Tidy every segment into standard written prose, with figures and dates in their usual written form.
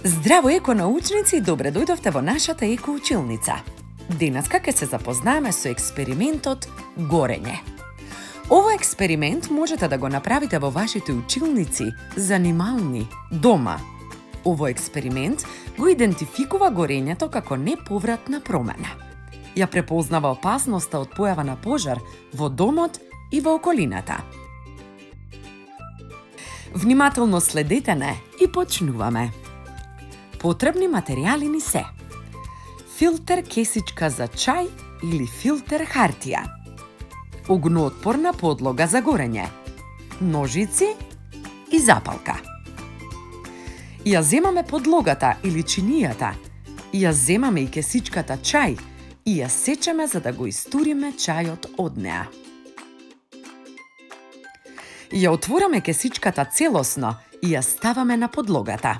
Здраво, еконаучници, и добре дојдовте во нашата екоучилница. Денеска ќе се запознаеме со експериментот горење. Овој експеримент можете да го направите во вашите училници, занимални, дома. Овој експеримент го идентификува горењето како неповратна промена. Ја препознава опасноста од појава на пожар во домот и во околината. Внимателно следете не и почнуваме. Потребни материјали ни се: филтер кесичка за чај или филтер хартија, огноотпорна подлога за горење, ножици и запалка. Ја земаме подлогата или чинијата, ја земаме и кесичката чај и ја сечеме за да го истуриме чајот од неа. Ја отвораме кесичката целосно и ја ставаме на подлогата.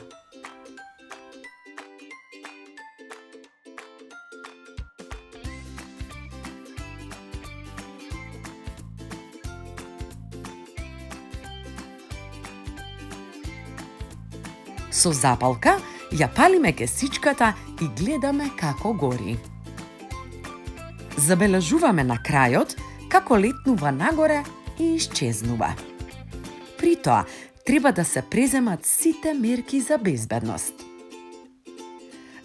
Со запалка ја палиме кесичката и гледаме како гори. Забележуваме на крајот како летнува нагоре и исчезнува. При тоа, треба да се преземат сите мерки за безбедност.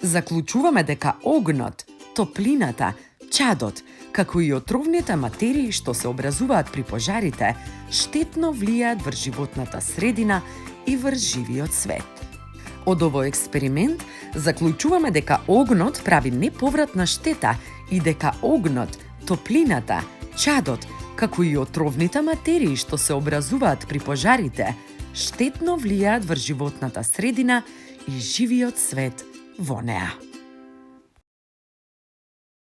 Заклучуваме дека огнот, топлината, чадот, како и отровните материи што се образуваат при пожарите, штетно влијаат врз животната средина и врз живиот свет. Од овој експеримент заклучуваме дека огнот прави неповратна штета и дека огнот, топлината, чадот, како и отровните материи што се образуваат при пожарите, штетно влијаат врз животната средина и живиот свет во неа.